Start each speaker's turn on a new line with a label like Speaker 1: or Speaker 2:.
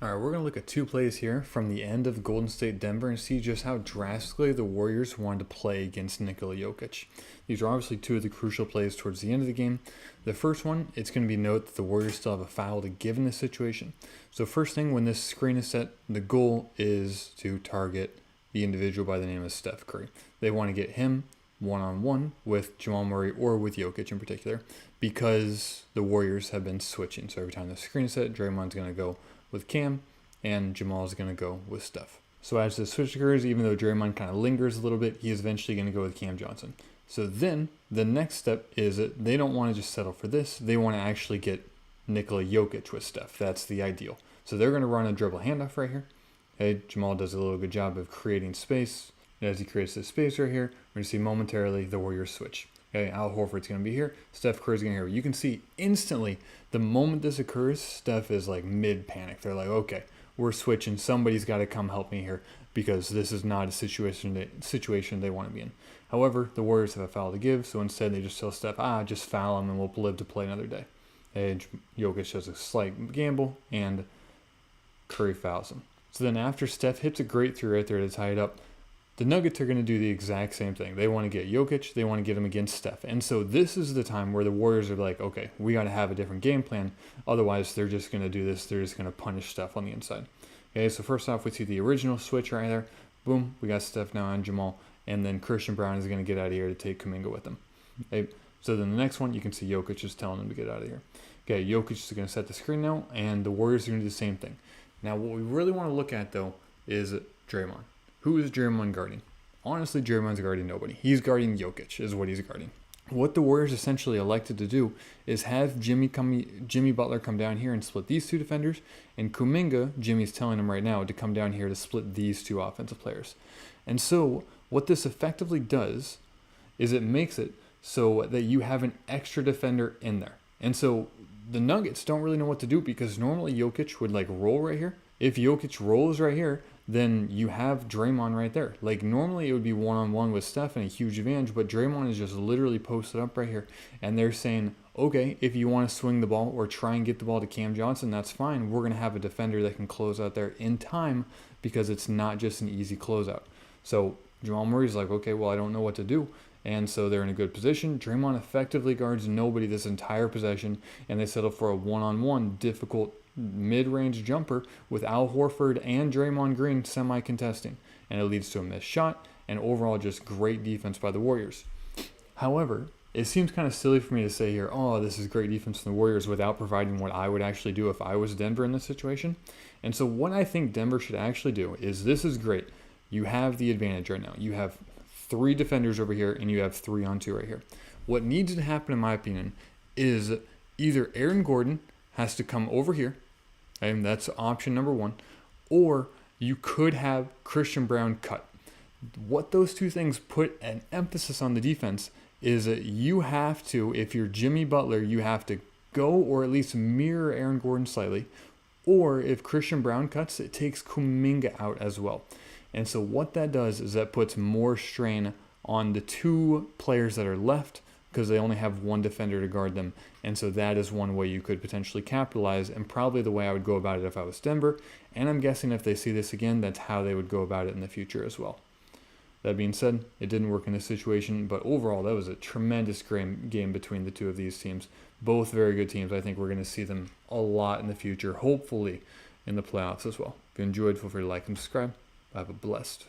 Speaker 1: All right, we're going to look at two plays here from the end of Golden State Denver and see just how drastically the Warriors wanted to play against Nikola Jokic. These are obviously two of the crucial plays towards the end of the game. The first one, it's going to be note that the Warriors still have a foul to give in this situation. So first thing, when this screen is set, the goal is to target the individual by the name of Steph Curry. They want to get him one-on-one with Jamal Murray or with Jokic in particular because the Warriors have been switching. So every time the screen is set, Draymond's going to go with Cam, and Jamal is going to go with Steph. So as the switch occurs, even though Draymond kind of lingers a little bit, he is eventually going to go with Cam Johnson. So then the next step is that they don't want to just settle for this. They want to actually get Nikola Jokic with Steph. That's the ideal. So they're going to run a dribble handoff right here. Hey, Jamal does a little good job of creating space. And as he creates this space right here, we're going to see momentarily the Warriors switch. Okay, Al Horford's going to be here. Steph Curry's going to be here. You can see instantly the moment this occurs, Steph is like mid-panic. They're like, okay, we're switching. Somebody's got to come help me here because this is not a situation they want to be in. However, the Warriors have a foul to give, so instead they just tell Steph, just foul him and we'll live to play another day. And Jokic does a slight gamble, and Curry fouls him. So then after Steph hits a great three right there to tie it up, the Nuggets are going to do the exact same thing. They want to get Jokic. They want to get him against Steph. And so this is the time where the Warriors are like, okay, we got to have a different game plan. Otherwise, they're just going to do this. They're just going to punish Steph on the inside. Okay, so first off, we see the original switch right there. Boom, we got Steph now on Jamal. And then Christian Braun is going to get out of here to take Kuminga with him. Okay, so then the next one, you can see Jokic is telling him to get out of here. Okay, Jokic is going to set the screen now, and the Warriors are going to do the same thing. Now, what we really want to look at, though, is Draymond. Who is Draymond guarding? Honestly, Draymond's guarding nobody. He's guarding Jokic is what he's guarding. What the Warriors essentially elected to do is have Jimmy Butler come down here and split these two defenders, and Kuminga, Jimmy's telling him right now to come down here to split these two offensive players. And so what this effectively does is it makes it so that you have an extra defender in there. And so the Nuggets don't really know what to do because normally Jokic would like roll right here. If Jokic rolls right here, then you have Draymond right there. Like normally it would be one-on-one with Steph and a huge advantage, but Draymond is just literally posted up right here. And they're saying, okay, if you want to swing the ball or try and get the ball to Cam Johnson, that's fine. We're going to have a defender that can close out there in time because it's not just an easy closeout. So Jamal Murray's like, okay, well, I don't know what to do. And so they're in a good position. Draymond effectively guards nobody this entire possession, and they settle for a one-on-one difficult mid-range jumper with Al Horford and Draymond Green semi-contesting. And it leads to a missed shot, and overall just great defense by the Warriors. However, it seems kind of silly for me to say here, oh, this is great defense from the Warriors without providing what I would actually do if I was Denver in this situation. And so what I think Denver should actually do is this is great. You have the advantage right now. You have 3 defenders over here, and you have 3-on-2 right here. What needs to happen, in my opinion, is either Aaron Gordon has to come over here, and that's option number 1, or you could have Christian Braun cut. What those two things put an emphasis on the defense is that you have to, if you're Jimmy Butler, you have to go or at least mirror Aaron Gordon slightly, or if Christian Braun cuts, it takes Kuminga out as well. And so what that does is that puts more strain on the 2 players that are left because they only have 1 defender to guard them. And so that is one way you could potentially capitalize, and probably the way I would go about it if I was Denver. And I'm guessing if they see this again, that's how they would go about it in the future as well. That being said, it didn't work in this situation, but overall that was a tremendous game between the 2 of these teams. Both very good teams. I think we're going to see them a lot in the future, hopefully in the playoffs as well. If you enjoyed, feel free to like and subscribe. Have a blessed